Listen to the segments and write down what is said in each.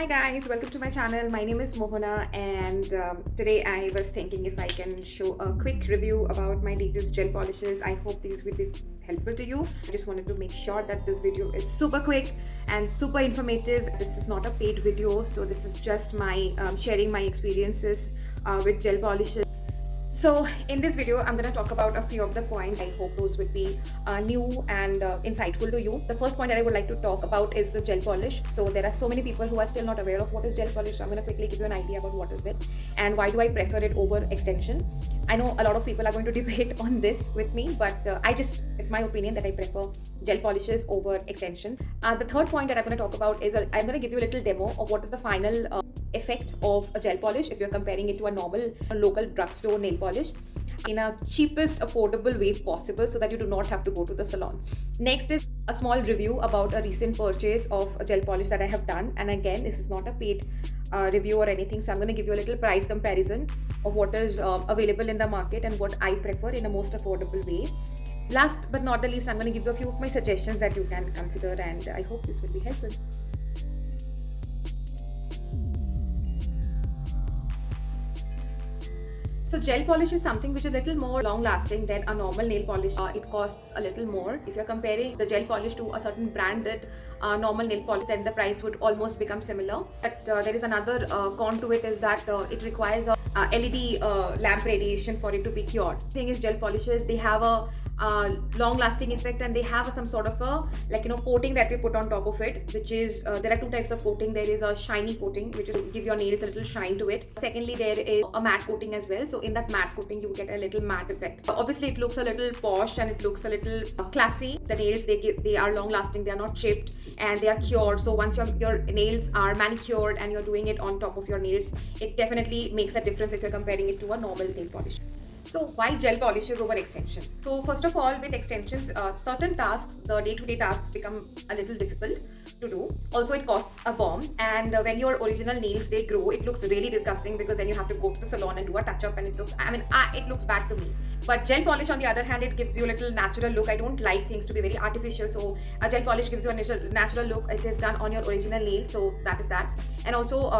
Hi guys, welcome to my channel. My name is Mohana and today I was thinking if I can show a quick review about my latest gel polishes. I hope these will be helpful to you. I just wanted to make sure that this video is super quick and super informative. This is not a paid video, so this is just my sharing my experiences with gel polishes. So in this video, I'm going to talk about a few of the points. I hope those would be new and insightful to you. The first point that I would like to talk about is the gel polish. So there are so many people who are still not aware of what is gel polish. So I'm going to quickly give you an idea about what is it and why do I prefer it over extension. I know a lot of people are going to debate on this with me, but it's my opinion that I prefer gel polishes over extension. The third point that I'm going to talk about is I'm going to give you a little demo of what is the final effect of a gel polish if you're comparing it to a normal local drugstore nail polish in a cheapest affordable way possible so that you do not have to go to the salons. Next is a small review about a recent purchase of a gel polish that I have done, and again this is not a paid review or anything, so I'm going to give you a little price comparison of what is available in the market and what I prefer in a most affordable way. Last but not the least, I'm going to give you a few of my suggestions that you can consider, and I hope this will be helpful. So gel polish is something which is a little more long lasting than a normal nail polish. It costs a little more. If you're comparing the gel polish to a certain branded normal nail polish, then the price would almost become similar. But there is another con to it, is that it requires a LED lamp radiation for it to be cured. The thing is, gel polishes, they have a long lasting effect, and they have some sort of a coating that we put on top of it, which is there are two types of coating. There is a shiny coating, which is give your nails a little shine to it. Secondly, there is a matte coating as well. So in that matte coating you get a little matte effect. Obviously it looks a little posh and it looks a little classy. The nails, they are long lasting, they are not chipped, and they are cured. So once your nails are manicured and you're doing it on top of your nails, it definitely makes a difference if you're comparing it to a normal nail polish. So why gel polishes over extensions? So first of all, with extensions, certain tasks, the day-to-day tasks become a little difficult to do. Also, it costs a bomb, and when your original nails, they grow, it looks really disgusting because then you have to go to the salon and do a touch-up, and it looks bad to me. But gel polish, on the other hand, it gives you a little natural look. I don't like things to be very artificial, so a gel polish gives you a natural look. It is done on your original nail, so that is that. And also,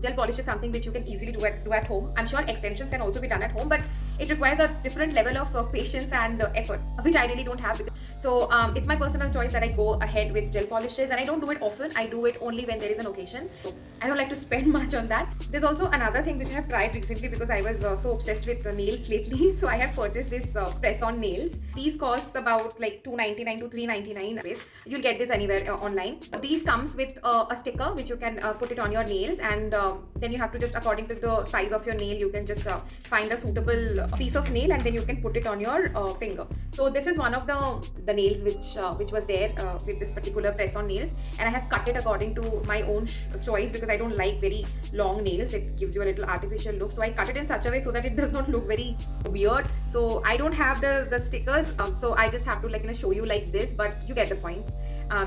gel polish is something which you can easily do at home. I'm sure extensions can also be done at home, but it requires a different level of patience and effort, which I really don't have. So it's my personal choice that I go ahead with gel polishes, and I don't do it often. I do it only when there is an occasion. I don't like to spend much on that. There's also another thing which I have tried recently because I was so obsessed with nails lately. So I have purchased this press-on nails. These cost about like $2.99 to $3.99. You'll get this anywhere online. These comes with a sticker which you can put it on your nails, and then you have to just, according to the size of your nail, you can just find a suitable piece of nail and then you can put it on your finger. So this is one of the nails which was there with this particular press-on nails, and I have cut it according to my own choice because I don't like very long nails. It gives you a little artificial look, so I cut it in such a way so that it does not look very weird. So I don't have the stickers, so I just have to show you like this, but you get the point.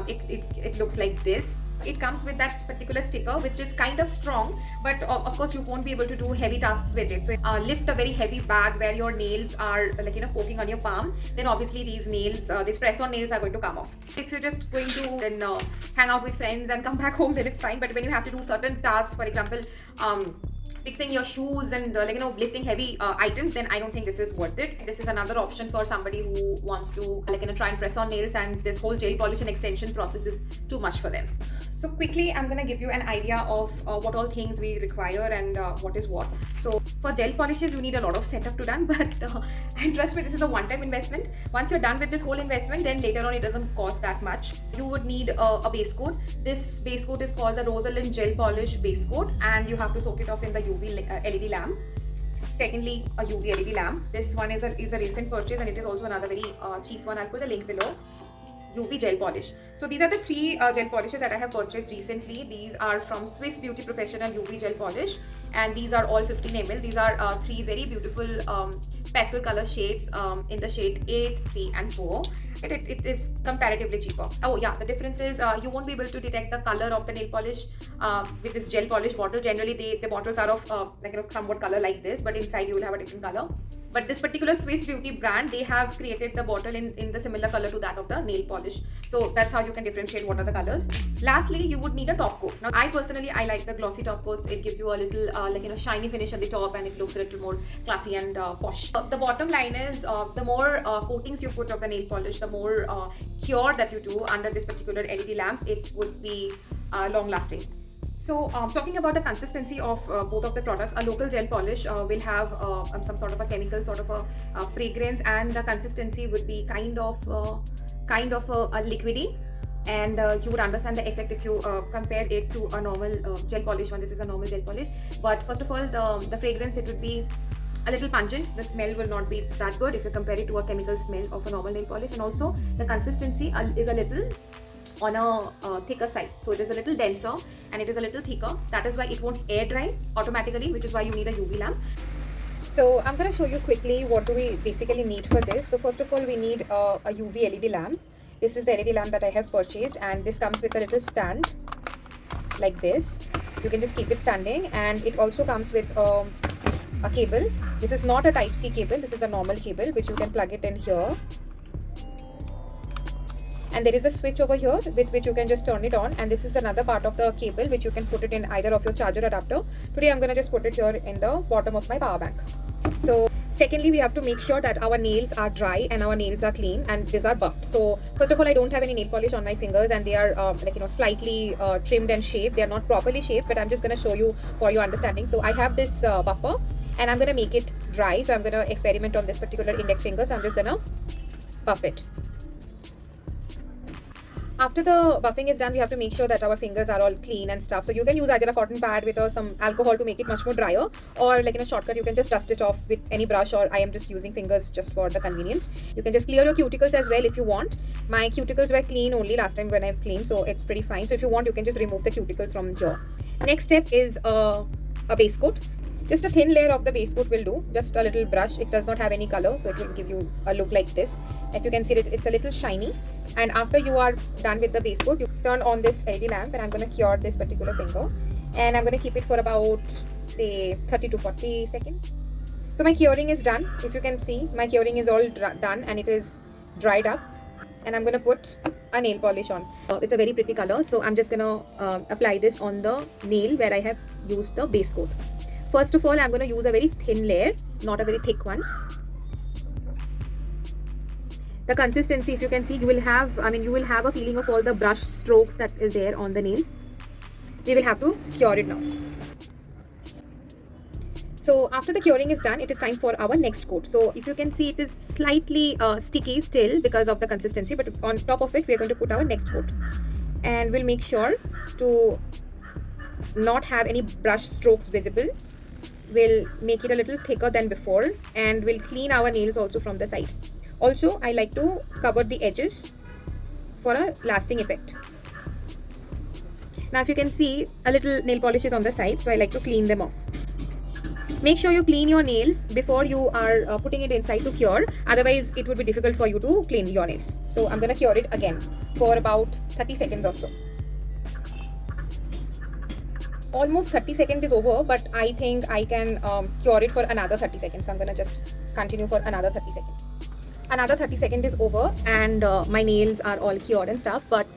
It looks like this. It comes with that particular sticker which is kind of strong, but of course you won't be able to do heavy tasks with it. So lift a very heavy bag where your nails are poking on your palm, then obviously these nails, these press-on nails are going to come off. If you're just going to then hang out with friends and come back home, then it's fine. But when you have to do certain tasks, for example fixing your shoes and lifting heavy items, then I don't think this is worth it. This is another option for somebody who wants to try and press on nails, and this whole gel polish and extension process is too much for them. So quickly, I'm gonna give you an idea of what all things we require and what is what. So for gel polishes, you need a lot of setup to done, but and trust me, this is a one-time investment. Once you're done with this whole investment, then later on it doesn't cost that much. You would need a base coat. This base coat is called the Rosalind Gel Polish Base Coat, and you have to soak it off in the UV LED lamp. Secondly, a UV LED lamp. This one is a recent purchase, and it is also another very cheap one. I'll put the link below. UV gel polish. So these are the three gel polishes that I have purchased recently. These are from Swiss Beauty Professional UV gel polish, and these are all 15 ml. These are three very beautiful pastel color shades in the shade 8, 3 and 4. it is comparatively cheaper. Oh yeah, the difference is you won't be able to detect the color of the nail polish with this gel polish bottle. Generally, the bottles are of somewhat color like this, but inside you will have a different color. But this particular Swiss Beauty brand, they have created the bottle in the similar color to that of the nail polish. So that's how you can differentiate what are the colors. Lastly, you would need a top coat. Now, I personally like the glossy top coats. It gives you a little shiny finish on the top, and it looks a little more classy and posh. The bottom line is the more coatings you put of the nail polish, the more cure that you do under this particular LED lamp, it would be long lasting. So talking about the consistency of both of the products, a local gel polish will have some sort of a chemical, sort of a fragrance, and the consistency would be kind of a liquidy, and you would understand the effect if you compare it to a normal gel polish one. This is a normal gel polish, but first of all, the fragrance, it would be a little pungent. The smell will not be that good if you compare it to a chemical smell of a normal nail polish, and also the consistency is a little on a thicker side, so it is a little denser and it is a little thicker. That is why it won't air dry automatically, which is why you need a UV lamp. So I'm going to show you quickly what do we basically need for this. So first of all, we need a UV LED lamp. This is the LED lamp that I have purchased, and this comes with a little stand like this. You can just keep it standing, and it also comes with a cable. This is not a Type-C cable, this is a normal cable which you can plug it in here. And there is a switch over here with which you can just turn it on, and this is another part of the cable which you can put it in either of your charger adapter. Today I'm going to just put it here in the bottom of my power bank. So secondly, we have to make sure that our nails are dry and our nails are clean and these are buffed. So first of all, I don't have any nail polish on my fingers, and they are slightly trimmed and shaped. They are not properly shaped, but I'm just going to show you for your understanding. So I have this buffer, and I'm going to make it dry. So I'm going to experiment on this particular index finger. So I'm just going to buff it. After the buffing is done, we have to make sure that our fingers are all clean and stuff. So you can use either a cotton pad with some alcohol to make it much more drier, or like in a shortcut, you can just dust it off with any brush, or I am just using fingers just for the convenience. You can just clear your cuticles as well if you want. My cuticles were clean only last time when I've cleaned, so it's pretty fine. So if you want, you can just remove the cuticles from here. Next step is a base coat. Just a thin layer of the base coat will do. Just a little brush. It does not have any color, so it will give you a look like this. If you can see it, it's a little shiny. And after you are done with the base coat, you turn on this LED lamp, and I'm going to cure this particular finger. And I'm going to keep it for about, say, 30 to 40 seconds. So my curing is done. If you can see, my curing is all done and it is dried up. And I'm going to put a nail polish on. It's a very pretty color. So I'm just going to apply this on the nail where I have used the base coat. First of all, I'm going to use a very thin layer, not a very thick one. The consistency, if you can see, you will have a feeling of all the brush strokes that is there on the nails. We will have to cure it now. So after the curing is done, it is time for our next coat. So if you can see, it is slightly sticky still because of the consistency, but on top of it, we are going to put our next coat. And we'll make sure to not have any brush strokes visible. We'll make it a little thicker than before, and we'll clean our nails also from the side. Also, I like to cover the edges for a lasting effect. Now if you can see, a little nail polish is on the side, so I like to clean them off. Make sure you clean your nails before you are putting it inside to cure, otherwise it would be difficult for you to clean your nails. So I'm going to cure it again for about 30 seconds or so. Almost 30 seconds is over, but I think I can cure it for another 30 seconds. So I'm going to just continue for another 30 seconds. Another 30 seconds is over, and my nails are all cured and stuff, but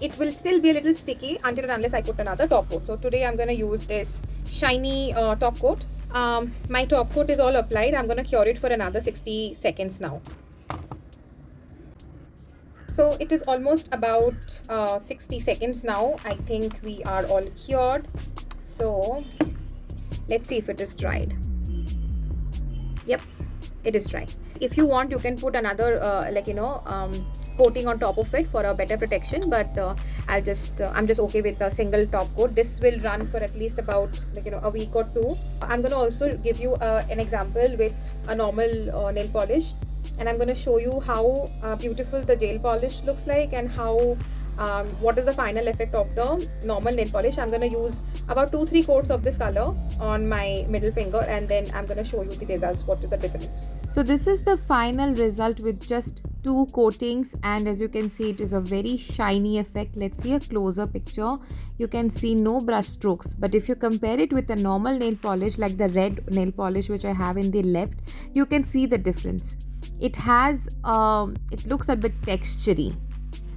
it will still be a little sticky until and unless I put another top coat. So today I'm going to use this shiny top coat. My top coat is all applied. I'm going to cure it for another 60 seconds now. So it is almost about 60 seconds now. I think we are all cured. So let's see if it is dried. Yep, it is dry. If you want, you can put another coating on top of it for a better protection, but I'm just okay with a single top coat. This will run for at least about a week or two. I'm going to also give you an example with a normal nail polish, and I'm going to show you how beautiful the gel polish looks like and how what is the final effect of the normal nail polish. I'm going to use about 2-3 coats of this color on my middle finger, and then I'm going to show you the results, what is the difference. So this is the final result with just 2 coatings, and as you can see, it is a very shiny effect. Let's see a closer picture. You can see no brush strokes, but if you compare it with a normal nail polish like the red nail polish which I have in the left, you can see the difference. It has it looks a bit textury.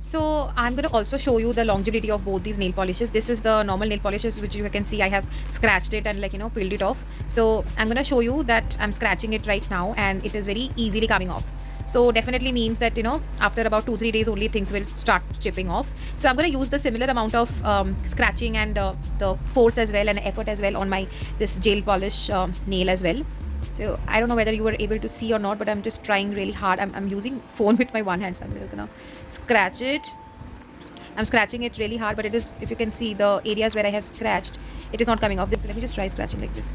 So I'm going to also show you the longevity of both these nail polishes. This is the normal nail polishes, which you can see I have scratched it and peeled it off. So I'm going to show you that I'm scratching it right now and it is very easily coming off. So definitely means that after about 2-3 days only things will start chipping off. So I'm going to use the similar amount of scratching and the force as well and effort as well on my this gel polish nail as well. So I don't know whether you were able to see or not, but I'm just trying really hard. I'm using phone with my one hand, so I'm just gonna scratch it. I'm scratching it really hard, but it is, if you can see the areas where I have scratched, it is not coming off. So let me just try scratching like this.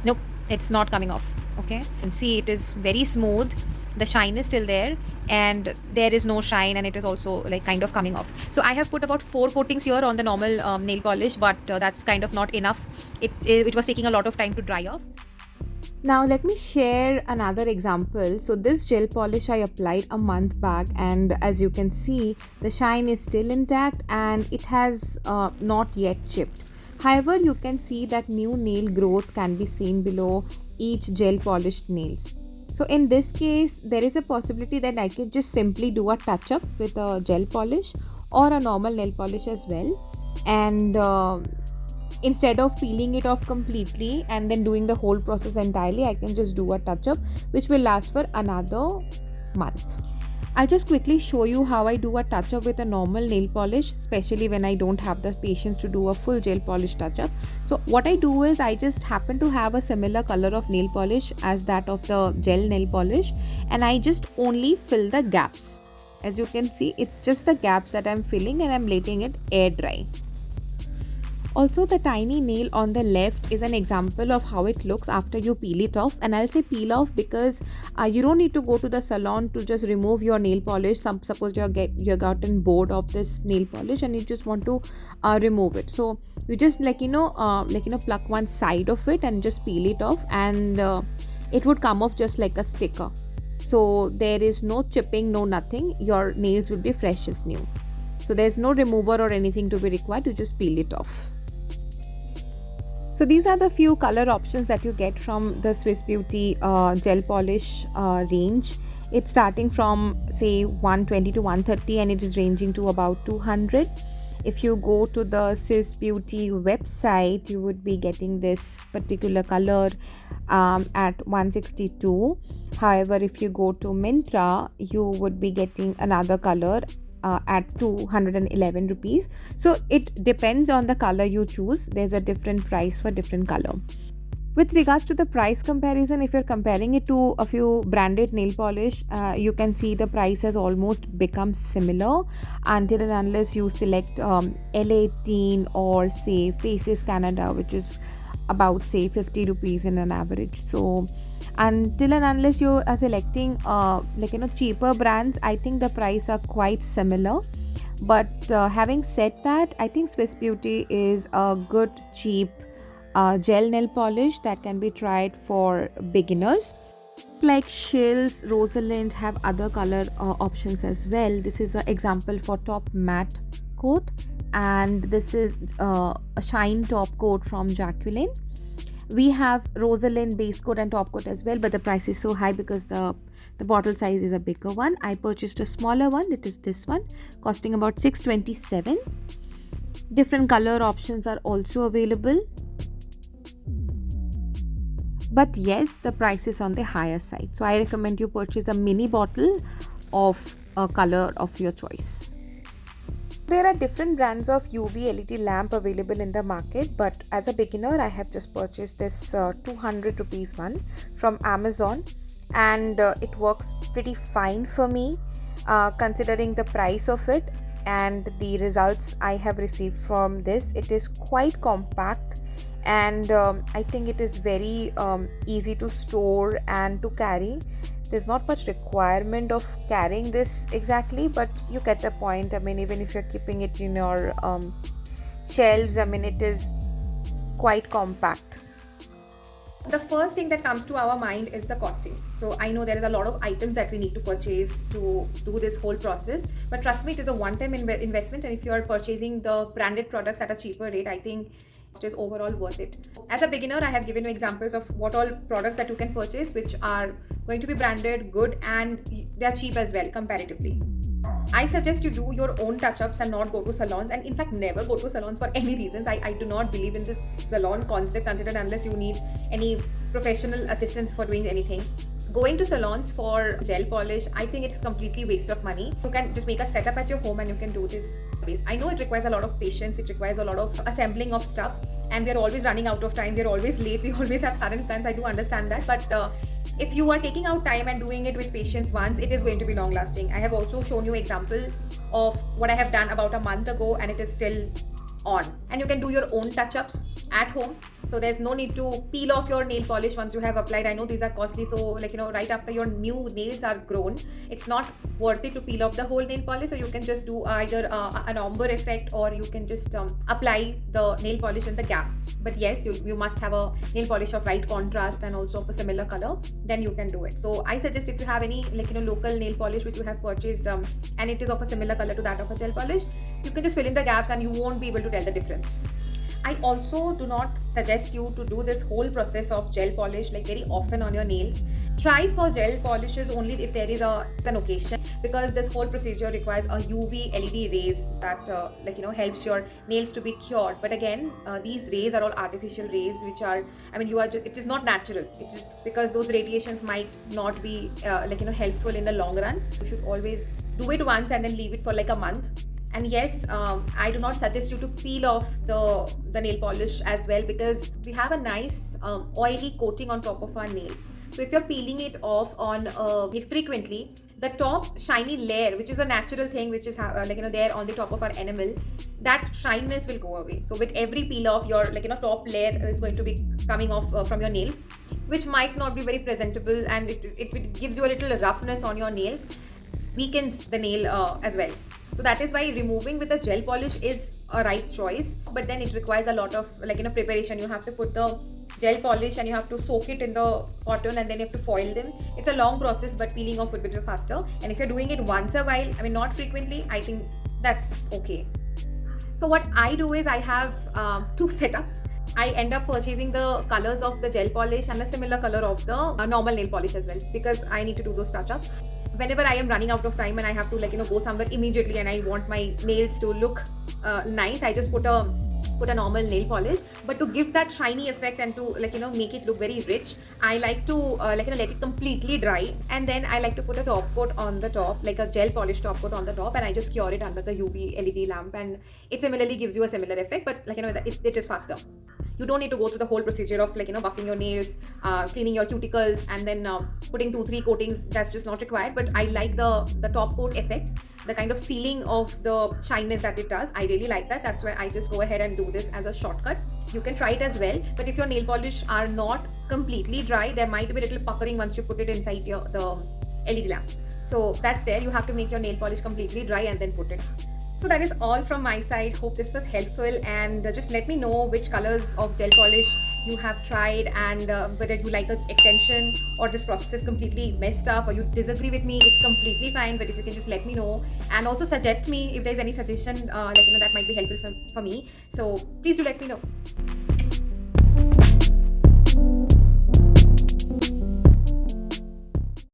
Nope, it's not coming off. Okay, and see, it is very smooth. The shine is still there and there is no shine, and it is also like kind of coming off. So I have put about 4 coatings here on the normal nail polish, but that's kind of not enough. It was taking a lot of time to dry off. Now let me share another example. So this gel polish I applied a month back, and as you can see, the shine is still intact and it has not yet chipped. However, you can see that new nail growth can be seen below each gel polished nails. So in this case, there is a possibility that I could just simply do a touch up with a gel polish or a normal nail polish as well, and instead of peeling it off completely and then doing the whole process entirely, I can just do a touch up which will last for another month. I'll just quickly show you how I do a touch up with a normal nail polish, especially when I don't have the patience to do a full gel polish touch up. So what I do is I just happen to have a similar color of nail polish as that of the gel nail polish, and I just only fill the gaps. As you can see, it's just the gaps that I'm filling and I'm letting it air dry. Also, the tiny nail on the left is an example of how it looks after you peel it off. And I'll say peel off because you don't need to go to the salon to just remove your nail polish. Suppose you're gotten bored of this nail polish and you just want to remove it. So you just pluck one side of it and just peel it off, and it would come off just like a sticker. So there is no chipping, no nothing. Your nails will be fresh as new. So there's no remover or anything to be required. You just peel it off. So these are the few color options that you get from the Swiss Beauty gel polish range. It's starting from say 120 to 130 and it is ranging to about 200. If you go to the Swiss Beauty website, you would be getting this particular color at 162. However, if you go to Myntra, you would be getting another color at 211 rupees. So it depends on the color you choose. There's a different price for different color. With regards to the price comparison, if you're comparing it to a few branded nail polish, you can see the price has almost become similar until and unless you select L18 or say Faces Canada, which is about say 50 rupees in an average. So until and unless you are selecting cheaper brands, I think the price are quite similar. But having said that, I think Swiss Beauty is a good cheap gel nail polish that can be tried for beginners. Like Shills, Rosalind have other color options as well. This is an example for top matte coat, and this is a shine top coat from Jacqueline. We have Rosalind base coat and top coat as well, but the price is so high because the bottle size is a bigger one. I purchased a smaller one, it is this one, costing about 627. Different color options are also available, but yes, the price is on the higher side. So I recommend you purchase a mini bottle of a color of your choice. There are different brands of UV LED lamp available in the market, but as a beginner I have just purchased this 200 rupees one from Amazon, and it works pretty fine for me considering the price of it and the results I have received from this. It is quite compact, and I think it is very easy to store and to carry. There's not much requirement of carrying this exactly, but you get the point. I mean, even if you're keeping it in your shelves, I mean, it is quite compact. The first thing that comes to our mind is the costing. So I know there is a lot of items that we need to purchase to do this whole process, but trust me, it is a one-time investment, and if you are purchasing the branded products at a cheaper rate, I think it is overall worth it. As a beginner, I have given you examples of what all products that you can purchase which are going to be branded, good, and they are cheap as well comparatively. I suggest you do your own touch-ups and not go to salons, and in fact never go to salons for any reasons. I do not believe in this salon concept until and unless you need any professional assistance for doing anything. Going to salons for gel polish, I think it is completely waste of money. You can just make a setup at your home and you can do this. I know it requires a lot of patience, it requires a lot of assembling of stuff, and we are always running out of time, we are always late, we always have sudden plans. I do understand that, but if you are taking out time and doing it with patience once, it is going to be long lasting. I have also shown you example of what I have done about a month ago and it is still on. And you can do your own touch-ups at home. So there's no need to peel off your nail polish once you have applied. I know these are costly, so right after your new nails are grown, it's not worth it to peel off the whole nail polish. So you can just do either an ombre effect, or you can just apply the nail polish in the gap. But yes, you must have a nail polish of right contrast and also of a similar color, then you can do it. So I suggest if you have any local nail polish which you have purchased and it is of a similar color to that of a gel polish, you can just fill in the gaps and you won't be able to tell the difference. I also do not suggest you to do this whole process of gel polish very often on your nails. Try for gel polishes only if there is an occasion, because this whole procedure requires a UV LED rays that helps your nails to be cured. But again, these rays are all artificial rays, which are, it is not natural. It is because those radiations might not be helpful in the long run. You should always do it once and then leave it for a month. And yes, I do not suggest you to peel off the nail polish as well, because we have a nice oily coating on top of our nails. So if you're peeling it off on it frequently, the top shiny layer, which is a natural thing, which is there on the top of our enamel, that shyness will go away. So with every peel off, your top layer is going to be coming off from your nails, which might not be very presentable, and it gives you a little roughness on your nails, weakens the nail as well. So that is why removing with the gel polish is a right choice, but then it requires a lot of preparation. You have to put the gel polish and you have to soak it in the cotton, and then you have to foil them. It's a long process, but peeling off would be faster. And if you're doing it once a while, not frequently, I think that's okay. So what I do is I have two setups. I end up purchasing the colors of the gel polish and a similar color of the normal nail polish as well, because I need to do those touch-ups. Whenever I am running out of time and I have to go somewhere immediately and I want my nails to look nice, I just put a normal nail polish. But to give that shiny effect and to make it look very rich, I like to let it completely dry, and then I like to put a top coat on the top, like a gel polish top coat on the top, and I just cure it under the UV LED lamp, and it similarly gives you a similar effect, but it is faster. You don't need to go through the whole procedure of buffing your nails, cleaning your cuticles, and then putting 2-3 coatings. That's just not required. But I like the top coat effect, the kind of sealing of the shyness that it does. I really like that. That's why I just go ahead and do this as a shortcut. You can try it as well, but if your nail polish are not completely dry, there might be a little puckering once you put it inside the LED lamp. So that's there. You have to make your nail polish completely dry and then put it. So that is all from my side. Hope this was helpful, and just let me know which colors of gel polish you have tried, and whether you like the extension or this process is completely messed up, or you disagree with me. It's completely fine, but if you can just let me know, and also suggest me if there's any suggestion that might be helpful for me. So please do let me know.